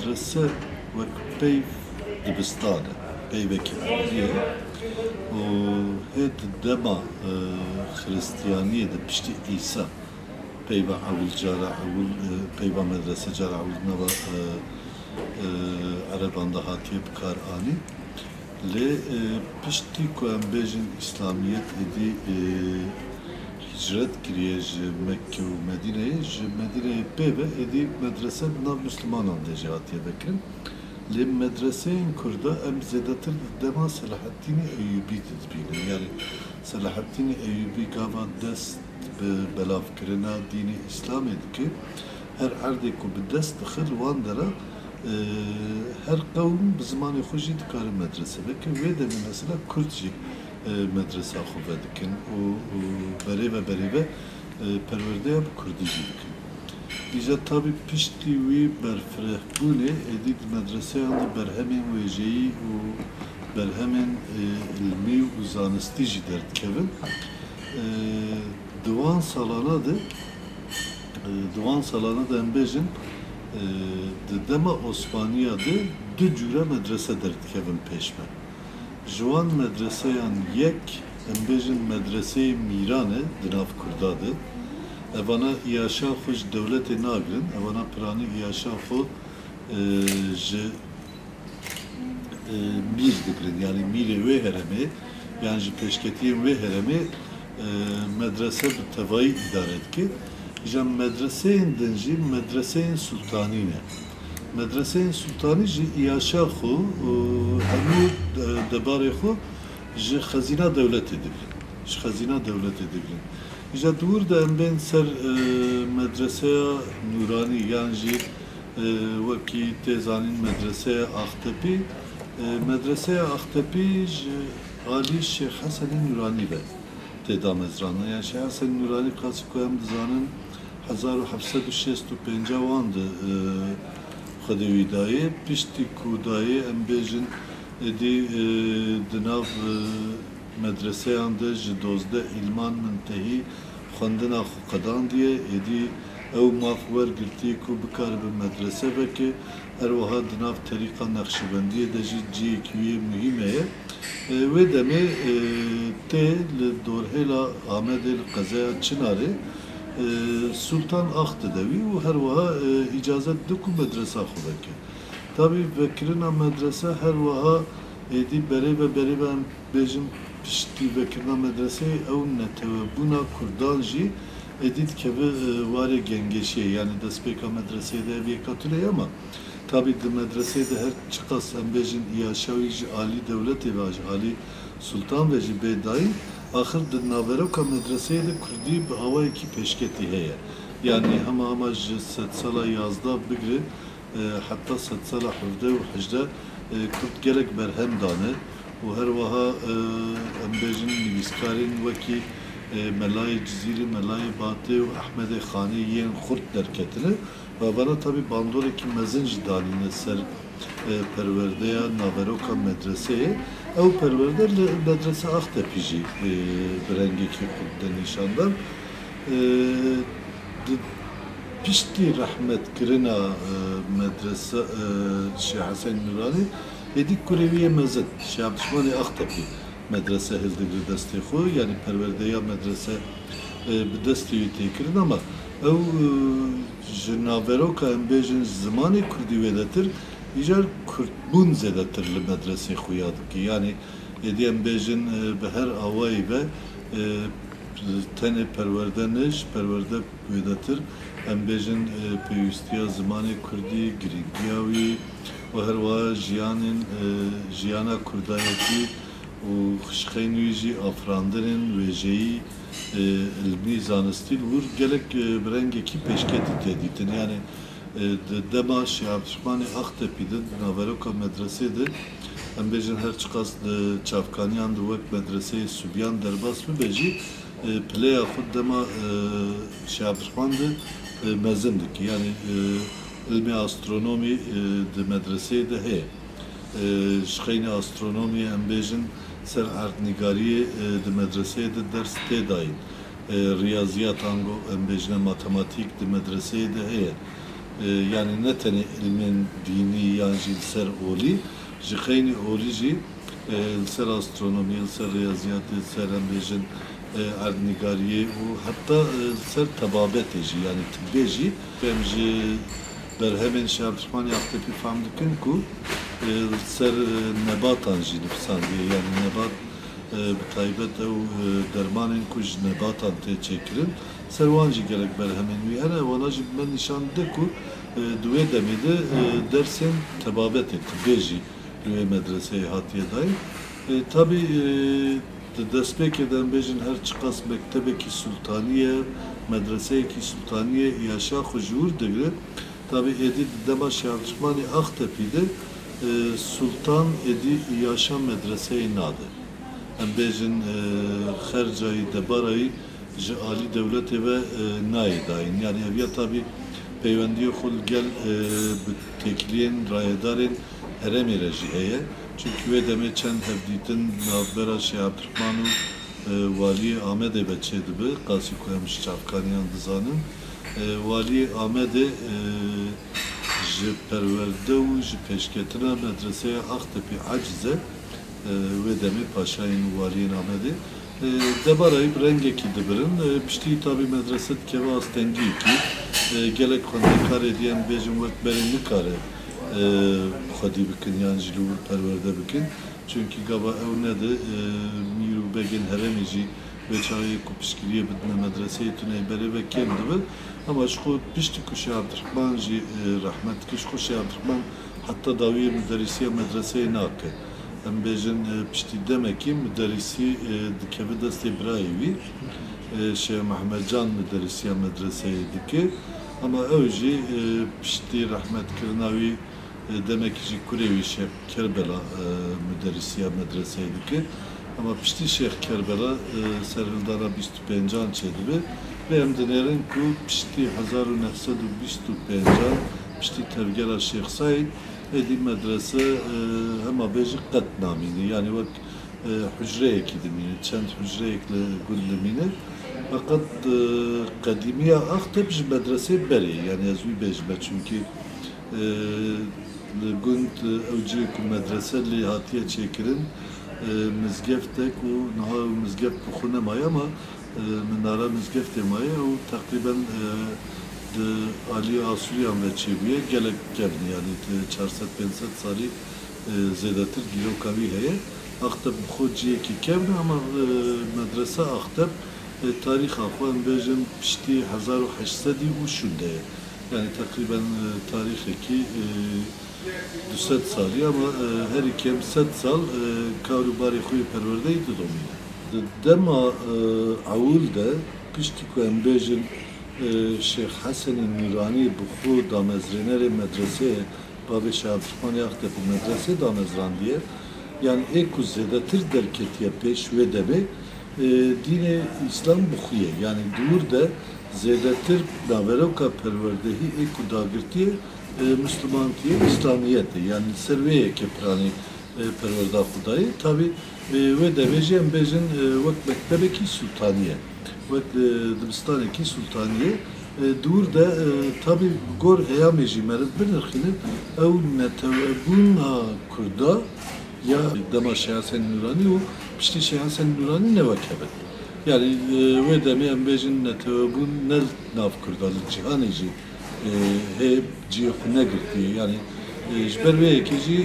medrese ve peyv dibistane, peyveki aliye o hep dema Hristiyaniye de pişti İsa peyva avul cara avul peyva medrese cara avul nava Arabanda hatiye bkar ani le pişti ku em bejin İslamiyet edi hicret kiriye Mekke ve Medine'ye Medine'ye peyve edi medrese nav Müslümanan de hatiye bekrim le medreseyin kurda em zedatır dema Selahaddin Eyyubi tedbini yani Selahaddin Eyyubi gava dest belav kirina dini İslam ediki her erde ku bi dest dıxil wan dera her kavm bi zamanı xujî dikare medrese veke ve de mesela Kürtçe medrese xwe vedikin û berêve berêve perwerdeya bi Kurdî jî dikin. İşte tabi piştî wî berfirehbûnê êdî di medreseyan de berhemên wêjeyî û berhemên ilmî û zanistî jî derdikevin. Diwan salana da em bêjin di dema Osmaniya de du cure medrese derdikevin pêşme. Ji wan medreseyan yek em bêjin medreseyê Mîran e di nav Kurda de. Evana iaşa xwe ji dewletê nagirin, evana piranî iaşa xwe ji mîr digirin, yani mîrê wê heremê, yani ji pêşketiyên wê heremê medrese bi tevayî îdare dike. Ji medreseyên din jî medreseyên sultanî ne. Medreseyên sultanî jî iaşa xwe hemû debarê xwe ji xezîna dewletê digirin. Ji xezîna dewletê digirin. İşte dur da em ben ser medreseya Nurani yani jî wekî tê zanîn medreseya Axtepî medreseya Axtepî ji alî Şeyh Hesenî Nurani ve tê damezrana. Yani Şeyh Hesenî Nurani qasî ku em dizanin 1765 wan de xwedê wî daye piştî ku daye em bêjin êdî di nav medreseyan de ji 12 îlman mintehî xwendina xwe qedandiye êdî ew mav wergirtî ku bikare bi medrese veke her wiha di nav terîqa Neqşibendiyê de jî cihekî wê muhîm heye. Wê demê tê li dorhêla Amedê li qezeya Çinarê Sultan Ax dide wî û her wiha îcazet di ku medresa xwe veke. Tabii vekirina medrese her wiha êdî berêve berêve em bêjin piştî vekirina medreseyê ew netewebûna Kurdan jî êdî dikeve warê gengeşiyê yani destpêka medreseyê de ev yeka tune ama tabii di medreseyê de her çi qas em bêjin iaşa wî ji alî dewletê ve ji alî sultan ve ji bêdayî axir di naveroka medreseyê de Kurdî bi awayekî pêşketî heye. Yani hema ji sed sala yazda bigire heta sed sala hevde û hejde Kurd gelek berhem dane û her wiha em bêjin nivîskarên wekî Melayê Cizîrê, Melayê Batê û Ehmedê Xanî yên Xurt derketine ve bana tabii bandorekî mezin jî danîne ser perwerdeya naveroka medreseyê ew perwerde li medrese Axtepî jî bi rengekî xwe de nîşandan. Piştî rehmetkirina medrese Şeyh Hesen Nurani êdî kurêviye mezin Şeyh Abdurrahmanê Axtepî medrese hildigir destê xwe yani perwerdeya medrese bi destê wî tê kirin ama ew ji naveroka em bêjin zimanê Kurdî wê de tir îcar Kurdbûn zêdetir li medresê xwe ya dike yani êdî em bêjin bi her awayî ve tenê perwerde nij perwerde wê de tir em bêjin pêwîstiya zimanê Kurdî girîngiya wî û her wiha jiyanên jiyana Kurdayekî û xişxeyên wî jî afirandinên wêjeyî ilmî zanistî li wir gelek bi rengekî pêşketî tê dîtin yani di dema Şeyh Abdurrahmanê Axtepî de naveroka medresê de em bêjin her çi qas di çavkaniyan de wek medreseyê Subyan derbas bibe jî pileya xwe dema Şeyh Abdurrahman de mezin dike yani ilmê astronomî di medreseyê de heye. Ji xeyna astronomiyê em bêjin ser erdnîgariyê di medreseyê de ders tê dayîn. Riyaziyat ango em bêjine matematik di medreseyê de heye. yani ne tane ilmin dini yani ser oli jixeyni oli jî ser astronomi, ser riyaziyat, ser embejin erdnigariye û hatta ser tebabetê jî yani tibbê jî em ji berhemên Şêabdurrahmanê Aqtepî fehm dikin ku ser nebatan jî nivîsandiye yani nebat bi taybet ew dermanên ku ji nebatan tê çêkirin ser wan jî gelek berhemên wî hene wana jî me nîşan dide ku di wê demê de dersên tebabetê tibbê jî li wê medreseyê hatiye dayîn. Tabii destpêkê de em bêjin her çi qas mektebekî sultaniye, medreseyekî sultaniye yaşa xwe ji wir digire. Tabii êdî di dema Şêabdurrahmanê Aqtepî de sultan êdî yaşa medreseyê nade. Em bêjin xercayî debarayî ji alî dewletê ve nayê dayîn. Yani ev ya tabii peywendiyê xwe li gel bi têkiliyên rayedarên herêmê re jî heye. Çünkü wê demê çend hevdîtin navbera Şêabdurrahman û Waliyê Amedê ve çêdibe, qasî ku em ji çavkaniyan dizanin. Waliyê Amedê ji perwerde û ji pêşketina medreseya Aqtepî acize wê demê paşayên Waliyên Amedê debarayî bi rengekî dibirin. Piştî tabii medrese dikeve astengiyekî gelek xwendekarê diyen bêjin wek berê nikare xwedî bikin yan ji li wir perwerde bikin. Çünkü gava ew nede mîr û begên herêmê jî vê çayê ku piştgiriye bidine medreseyê tune berê ve kêm dibe. Ama ji xwe piştî ku Şêabdurrahman jî rahmet dike ji xwe Şêabdurrahman heta dawiyê müderrîsiya medreseyê nake. Em bêjin piştî demekî müderrîsî dikeve destê birayê wî Şeyh Mehmedcan müderrîsiya medreseyê dike. Ama ew jî piştî rahmetkirina wî demek ki Kurevi Şeyh Kerbela müderrisiya medreseyê dike. Ama piştî Şeyh Kerbela serhildana 25 an çêdibe ve em dinerin ku piştî 1925 piştî tevgera Şeyh Said êdî medrese hema bêjî qet namîne yani wek hücreyekî dimîne çend hücreyek li gund dimîne fakat qedîmiya Aqtep ji medresê berê yani ez wî bêjime çünkü li gund ew ciyê ku medrese lê hatiye çêkirin mizgeftek û niha mizgeft bi xwe nemaye ama minara mizgeftê maye û teqrîben di aliyê Asûriyan ve çêbûye gelek kevn yani 400-500 salî zêdetir dîroka wî heye. Aqtep bi xwe ciyekî kevn ama medrese Aqtep tarixa xwe em bêjin piştî 1800 û şûnde ye. Yani takriben tariheki 200 salî ama her iki 100 sal kavrubarê xwe perwerdeyî didomîne. Di dema ewil de piştî ku em bêjin Şeyh Hesenî Nûranî bi xwe damezrênerê medreseyê bavê Şêabdurrahmanê Aqtepî medresê damezrandiye yani ê ku zêdetir derketiye pêş wê demê dînê İslam bi xwe ye yani dûr de zêdetir naveroka perwerdehî ê ku dagirtiye Müslümantiye, İslamiyetê yani ser wê yekê piranî perwerda Xwedayê tabii wê devê jî em bêjin wek mektebekî sultaniye wek dibistanekî sultaniye dûr de tabii gor heyamê jî meriv binirxînin ew netewebûna Kurda ya dema Şeyh Hesen Nûranî û piştî Şeyh Hesen Nûranî nevek hebin. Yani wê demê em bêjin netewebûn ne nav Kurda li cîhanê jî hep ciyê xwe negirtiye yani ji ber vê yekê jî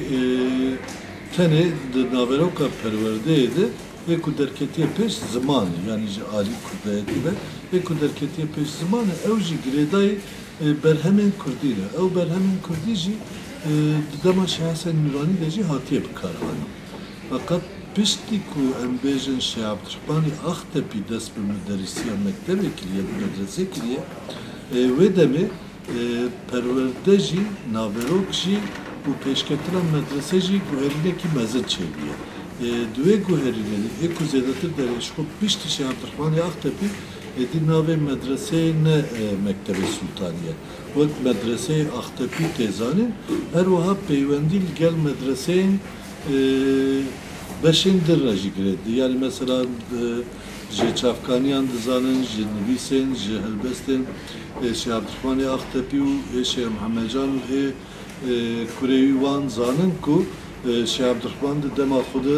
tenê di naveroka perwerdeyê de vê ku derketiye pêş zimanê yani ji alî Kurdayetî ve vê ku derketiye pêş zimanê ew jî girêdayê berhemên Kurdî ne. Ew berhemên Kurdî jî di dema Şeyh Hesen Nûranî de jî hatiye bikarhanin. Fakat piştî ku em bêjin Şêabdurrahmanê Aqtepî dest bi müderrîsiya mektebê kiriye, bi medresê kiriye wê demê perwerde jî, naverok jî û pêşketina medrese jî guherînekî mezin çêbûye. Di wê guherînê ê ku zêdetir derê ji xwe piştî Şêabdurrahmanê Aqtepî êdî navê medreseyê ne mektebê sultaniye. Wek medreseyê Aqtepî tê zanîn her wiha peywendî li gel medreseyên beşên dir re jî girêdî. Yani mesela ji çavkaniyan dizanin, ji nivîsên, ji helbestên Şeyh Abdurrahmanê Aqtepî û Şeyh Muhammed Can û Kurêwî wan zanin ku Şeyh Abdurrahman di dema xwe de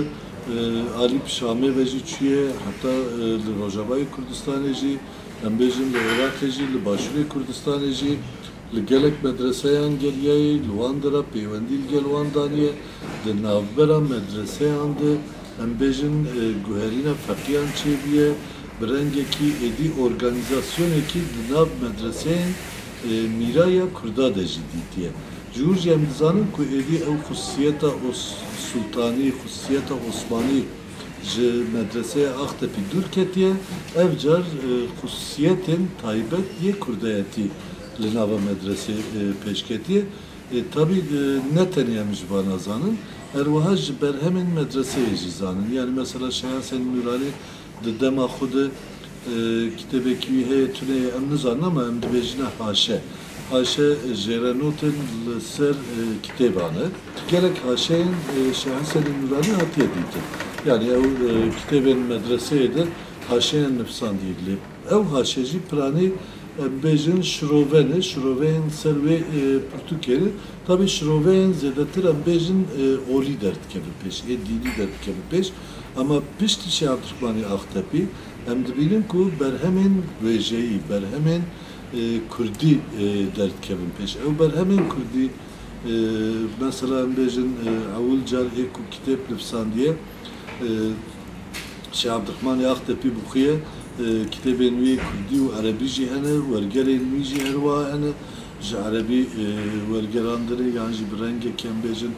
alî Şamê ve jî çûye heta li Rojavayê Kurdistanê jî em bêjin li Iraqê jî li Başûrê Kurdistanê jî li gelek medreseyan geliyayê li wan de re peywendî li gel wan daniye di navbera medreseyan de em bêjin guherîna feqiyan çêbiye bi rengekî êdî organizasyonekî di nav medreseyên mîraya Kurda de jî dîtiye. Ji hûr jî em dizanin ku êdî ew xusiyeta sultanî, xusiyeta Osmanî ji medreseya Aqtepî dûr ketiye, ev car xusiyetên taybet yê Kurdayetî li nava medresê pêşketiye. Tabii ne tenê em ji van nazanin, herwiha ji berhemên medreseyê jî zanin. Yani mesela Şeyh Hasen Nûranî di dema xwe de kitêbekî wî heye tuneyê em nizanin ama em dibêjine haşe. Haşe jerenotên li ser kitêban e. Gelek haşeyên Şeyh Hasen Nûranî hatiye dîtin. Yani ew kitêbên medreseyê de haşeyên nifsandî li. Ew haşe jî piranî em bêjin şirovên şiroveyên ser wê pirtûkerê. Tabii şiroveyên zêdetir em bêjin olî derdikevin pêş, dînî derdikevin pêş. Ama piştî Şeyh Abdurrahmanê Aqtepî em dibînin ku berhemên wêjeyî, berhemên Kurdî derdikevin pêş. Ew berhemên Kurdî mesela em bêjin ewil car ê ku kitêb nivîsandiye Şeyh Abdurrahmanê Aqtepî bixuye kitêbên wî Kurdî û Erebî jî hene, wergerên wî jî herwiha hene. Ji Erebî wergerandirê yan jî bi rengekî em bêjin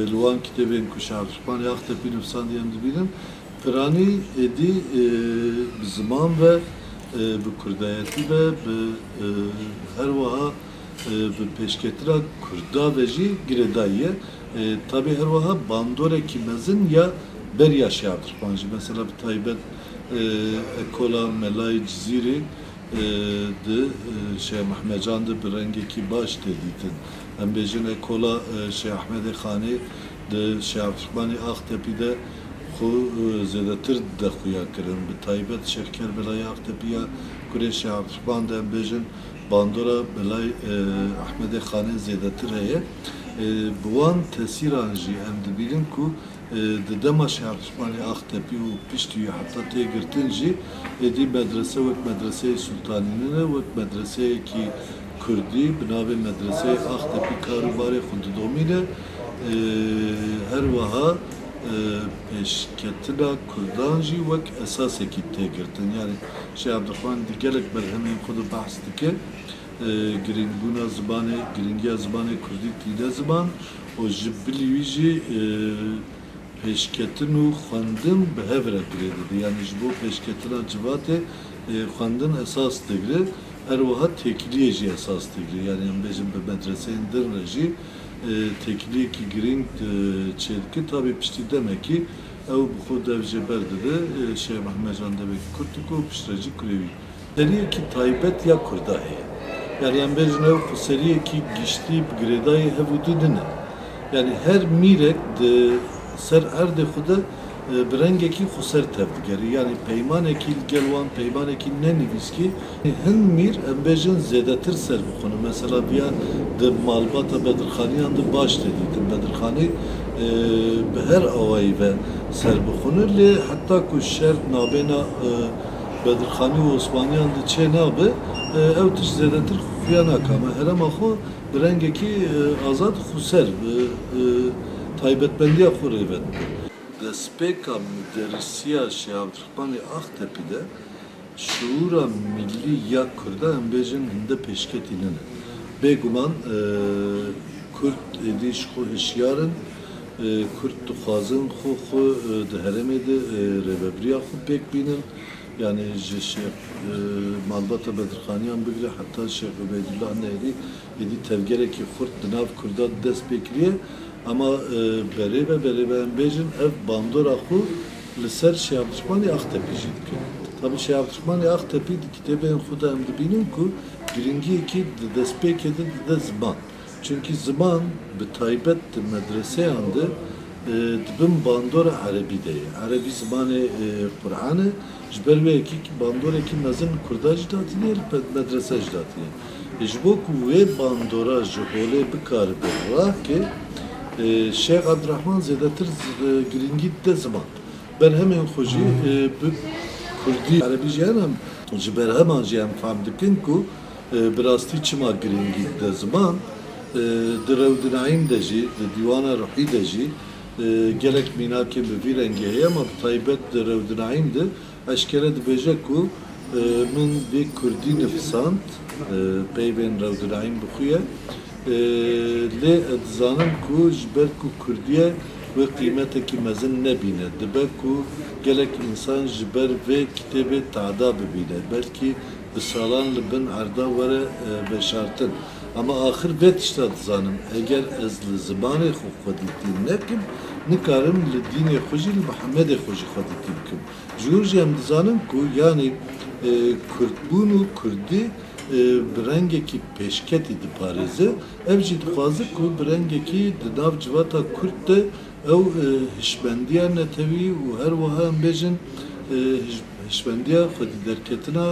li wan kitêbên ku Şeyh Abdurrahmanê Aqtepî nivîsandiye em dibînin piranî êdî bi ziman ve bi Kurdayetî ve bi herwiha bi pêşketira Kurda ve jî girêdayî ye. Tabii herwiha bandorekî mezin ya beriya Şeyh Abdurrahman jî. Mesela bi taybet ekola Melayê Cizîrê di Şeyh Muhammed Can de bi rengekî baş tê dîtin. Em bêjin ekola Şeyh Ahmedê Xanê di Şeyh Abdurrahmanê Aqtepî de xwe zêdetir dexuya kirin. Bi taybet Şeyh Kerbelayê Aqtepî ya kurê Şeyh Abdurrahman de em bêjin bandora Belayê Ahmedê Xanê zêdetir heye. Bi wan tesîran jî em dibînin ku di dema Şeyh Abdurrahmanê Aqtepî û piştî heta tê girtin jî êdî medrese wek medreseyê Sultanînê ne wek medreseyekî Kurdî bi navê medreseyê Aqtepî karûbarê xwe didomîne herwiha pêşketina Kurdan jî wek esasekî tê girtin. Yani Şeyh Abdurrahman di gelek berhemên xwe de behs dike girîngbûna zimanê, girîngiya zimanê Kurdî tîne ziman û ji bilî wî jî pêşketin û xwendin bi hev re girê dide. Yani ji bo pêşketina civatê xwendin esas digire, herwiha têkiliyê jî esas digire. Yani em bêjin bi medreseyên din re jî têkiliyekî girîng çêdike. Tabii piştî demekî ew bi xwe dev jê berdide Şeyh Muhammed Can devekî Kurd dike û piştre jî Kurêwî. Seriyekî taybet ya Kurda heye. Yani em bêjin ew xwe seriyekî giştî bi girêdayê hevûdî dine. Yani her mîrek di ser erdê xwe de bi rengekî xweser tev digerî. Yani peymanekî gel wan peymanekî nenivîskî hin mîr em bêjin zêdetir ser bixwine. Mesela diya di malbata Bedirxaniyan de baş tê dîtin. Bedirxanî bi her awayî ve ser bixwine lê heta ku şer nabêna Bedirxanî û Osmaniyan de çê nabe ew tişt zêdetir xuya nake. Ama herema xwe bi rengekî azad xweser taybetbendiya xwe rêvet bike. Destpêka müderrisiya Şeyh Abdurrahmanê Aqtepî de şuura millî ya Kurda em bêjin hinde pêşketîne ne. Bêguman Kurd êdî ji xwe hişyarin, Kurd dixwazin xwe di herêmê de rêveberiya xwe pêk bînin. Yani ji Şeyh malbata Bedirxaniyan bigire heta Şeyh Ubeydullah Nehrî êdî tevgerekî xurt di nav Kurda dest pê kiriye. Ama berê ve em bêjin ev bandora xwe li ser Şeyh Abdurrahmanê Aqtepî jî dike. Tabii Şeyh Abdurrahmanê Aqtepî di kitêbên xwe de em dibînin ku giringiyekî di destpêkê de dide ziman. Çünkü ziman bi taybet di medreseyan de dibin bandora Arabi de. Arabi zamanı Kur'an'ı jber ve ki bandora ki mezin Kurda jdatine, medrese jdatine. Jbo ku ve bandora jhole bikar berra ki Şeyh Abdurrahman zedatir giringit de zaman. Ben hemen hoji bu Kurdi Arabi jiyanam jber hemen jiyan fam dikin ku birasti çima giringit de zaman Derevdinaim de jî, divana ruhî de jî gelek mînakê bi vî rengê heye ama taybet derewdinaim de eşkere dibêje ku min vê Kurdî nifisand peyvên rewdinaim bixuye lê dizanim ku ji ber ku Kurdiye ve kıymetekî mezin nebîne dibe ku gelek insan ji ber vê kitêbê tada bibîne belkî bi salan li bin erda were veşartin ama ahir ve tişta dizanım eğer ez li zibanê xwe xwedîtî nekim nikarim li dînê xwe jî li Muhammedê xwe jî xwedîtî bikim ji wir jî em dizanim ku yanî Kurdbûn û Kurdî bi rengekî pêşketî diparêze ev jî dixwaze ku bi rengekî di nav civata Kurd de ew hişmendiya netewî û her wiha em bêjin hişmendiya xwedî derketina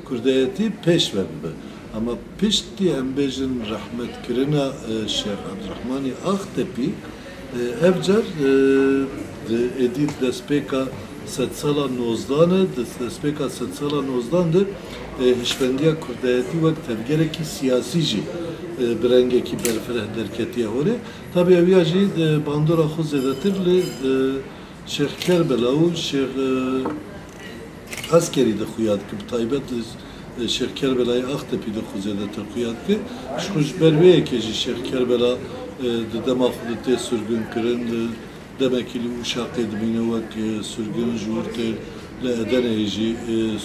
Kurdiyetî pêş ve bibe. Ama piştî em bêjin rahmetkirina Şeyh Abdurrahmanî Axtepî ev car êdî destpêka sedsala nozdanê destpêka sedsala nozdan de hişmendiya Kurdiyetî wek tevgerekî siyasî jî bi rengekî berfireh derketiye hore. Tabii ev ya jî bandora xwe zêdetir li Şeyh Kerbela û Şeyh Askerî de xuya dikim taybet Şeyh Kerbelayê Axtepî de xwe zêdetir xuya dike. Ji ber vê yekê jî Şeyh Kerbela di dema xwe de tê sürgün kirin demekî li Uşaqê dibîne wek sürgün ji wir tê li Edeneyê jî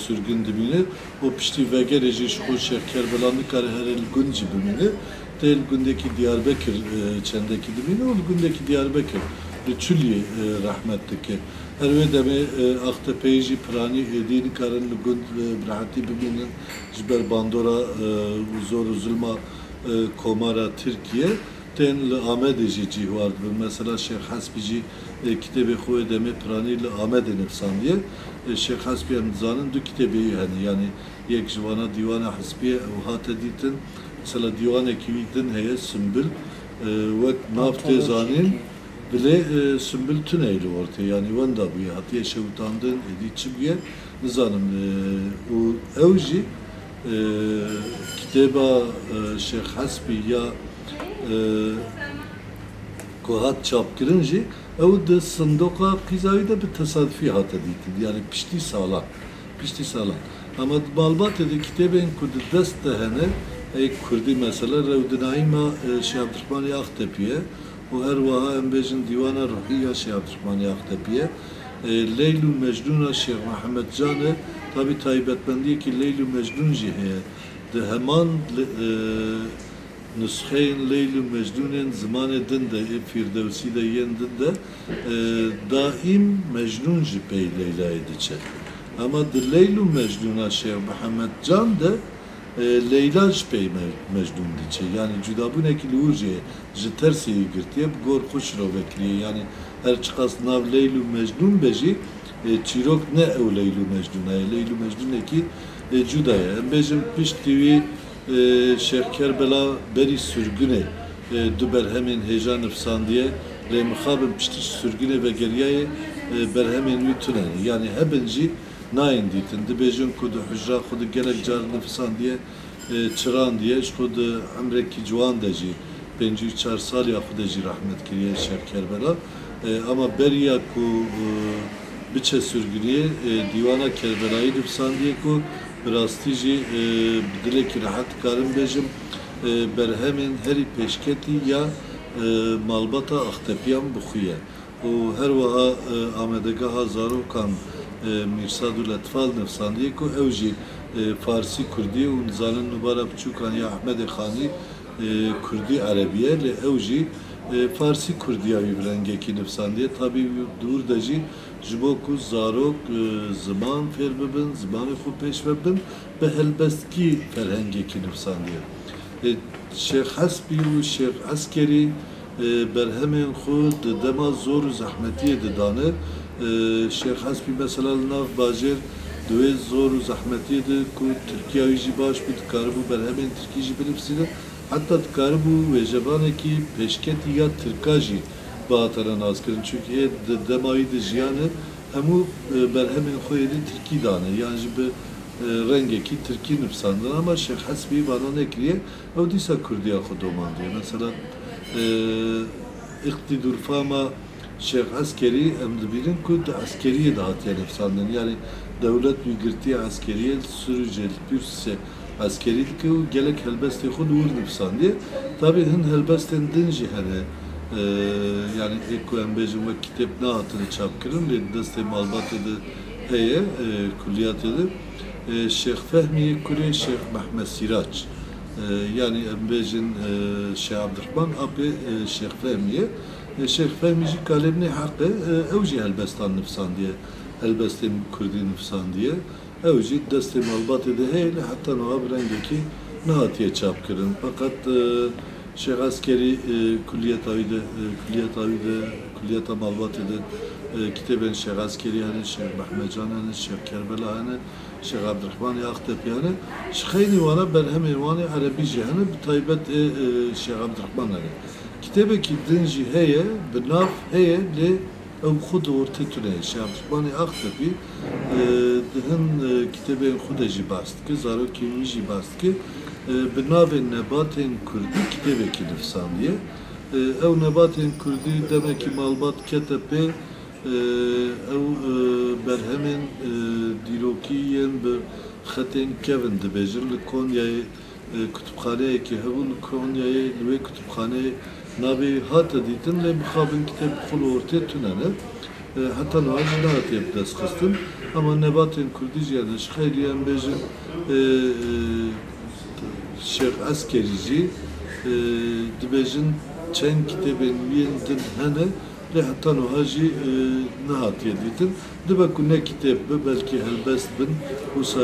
sürgün dibîne û piştî vegerê jî ji xwe Şeyh Kerbela nikare here li gund jî bimîne tê li gundekî Diyarbekir çendekî dibîne û li gundekî Diyarbekir li Çûliyê rahmet dike. Her ve demê Axtepeyê jî piranî êdî nikarin li gund bi rahatî bimînin ji ber bandora û zor û zulma komara Tirkiye tên li Amedê jî cîhwar dibin. Mesela Şeyh Hasbî jî kitêbê xwe demê piranî li Amedê nivîsandiye. Şeyh Hasbî em dizanin du kitêbê hene yani yek ji vana dîwana Hasbîye ew hate dîtin mesela dîwanekî wî din heye Sümbül wek nav tê zanîn bile Sümbül Tüneyli ortaya yani wenda bûye hatiye şewtandin êdî çi bûye nizanim û ew jî kitêba Şeyh Hasbî ya ku hat çapkirin jî ew di sindoqa qîzayî de bi tesadüfî hate dîtin yani piştî salan ama malbatê de kitêbên ku di dest de hene ey Kurdî mesela rewdinayîma Şeyh Abdurrahmanî Axtepî ye û her wiha em bêjin dîwana ruhî ya Şeyh Abdurrahmanî Axtepî ye Leyl û Mecnûna Şeyh Mehmed Can e tabi taybetmendiyekî Leyl û Mecnûn jî heye di heman nusxeyên Leyl û Mecnûnên zimanê din de Firdevsî de yên din de daîm Mecnûn ji pey Leylayê diçe ama di Leyl û Mecnûna Şeyh Mehmed Can de Leyla ji pey Mecnûn diçe yani cudabûnekî li wir jê ji tersê girtiye bi gor xwe şirovekiriye yani her çiqas nav Leyl û Mecnûn be jî çîrok ne ew Leyl û Mecnûn ye Leyl û Mecnûnekî cuda ye em bêjin piştî wî Şeyh Kerbela berî sürgünê du berhemên hêja nifsandiye lê mixabin piştî sürgünê vegeriyayê berhemên wî tune yani hebin jî nayên dîtin dibêjin ku di hujra xwe di gelek car nifisandiye çirandiye ji xwe di emrekî ciwan de jî 54 saliya xwe de jî rahmet kiriye Şeyh Kerbela ama beriya ku biçe sürgünê dîwana Kerbelayî nifisandiye ku bi rastî jî bi dilekî rahat dikarim bêjim berhemên herî pêşketî ya malbata Axtepiyan bixuye û her wiha amedegeha zarokan Mirsadul Etfal nifsandiye ku ew jî Farsî Kurdî û nizanin nûbara biçûkan ya Ahmedê Xanî Kurdî Erebiye lê ew jî Farsî Kurdiya wî bi rengekî nifsandiye tabii dûr de jî ji bo ku zarok ziman fêr bibin zimanê xwe pêş vebin bi helbestkî ferhengekî nifsandiye Şeyh Hasbî û Şeyh Askerî berhemên xwe di dema zor û zehmetiyê didane. Şeyh Hespî mesela li nav bajêr di wê zor û zehmetiyê de ku Tirkiya wî jî baş bû dikaribû berhemên Tirkî jî binivîsîne. Hatta dikaribû wêjevanekî pêşketî ya Tirka jî bihatine naskirin. Çünkü di dema wî de jiyanê hemû berhemên xwe êdî Tirkî dane. Yani jî bi rengekî Tirkî nivîsandin ama Şeyh Hespî bana nekiriye ew dîsa Kurdiya xwe domandiye. Mesela iktidurfama Şeyh Askerî em dibînin ku di askeriyê de hatiye nivîsandin. Yani devlet wî girtiye askeriyê Sürûcê li Pîrsê askerî dike û gelek helbestê xwe li wir nivîsandiye. Tabii hin helbestên din jî hene. Yani ku em bêjin wek kitêb nehatine çapkirin lê destê malbatê de heye kulliyatê de. Şeyh Fehmiye Kurê Şeyh Mehmed Sirac. Yani em bêjin Şeyh Abdurrahman apê Şeyh Fehmiye. Şeyh Fehmi jî kalemnê heqê ew jî helbestan nivîsandiye. Helbestên Kurdî nivîsandiye. Ew jî destê malbatê de heye lê heta niha bi rengekî nehatiye çapkirin. Fakat Şeyh Askerî kulliyeta wî de kulliyeta malbatê de kitêbên Şeyh Askerî hene, Şeyh Mehmed Can hene, Şeyh Kerbela hene, Şeyh Abdurrahman Aqtepî hene. Şixeynî wana berhemên wanê Erebî jî hene, bi taybet Şeyh Abdurrahman hene. Kitêbekî din jî heye, bi nav heye lê ew xwe di ortê tune. Şeyh Abdurrahman Aqtepî di hin kitêbên xwe de jî bas dike, zarokên wî jî bas dike. Bi navê nebatên Kurdî kitêbekî nivîsandiye. Ew nebatên Kurdî demekî malbat kete pê ew berhemên dîrokî yên bi xetên kevin dibêjin li Konyayê kutupxaneyekî hebû li Konyayê li wê kutupxaneyê navê hate dîtin lê mixabin kitêb xwe li ortê tunene. Heta niha jî nehatiye bi dest xistin ama nebatên Kurdî jî hene. Ji xeyrî em bêjin Şeyh Askerî jî dibêjin çend kitêbên wî yên din hene lê heta niha jî nehatiye dîtin. Dibe ku ne kitêb be belkî helbest bin wisa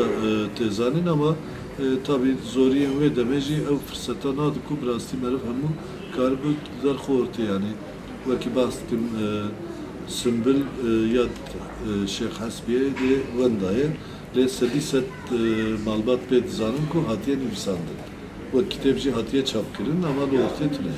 têzanîn ama tabii zoriyên wê demê jî ew firseta nadi ku bi rastî meriv hemû karibe derxwe ortê yani wekî bahs dikim Sümbül ya Şeyh Hespîye lê wendaye lê sedî sed malbat pê dizanin ku hatiye nivîsandin. Wek kitêb jî hatiye çapkirin ama li ortê tune.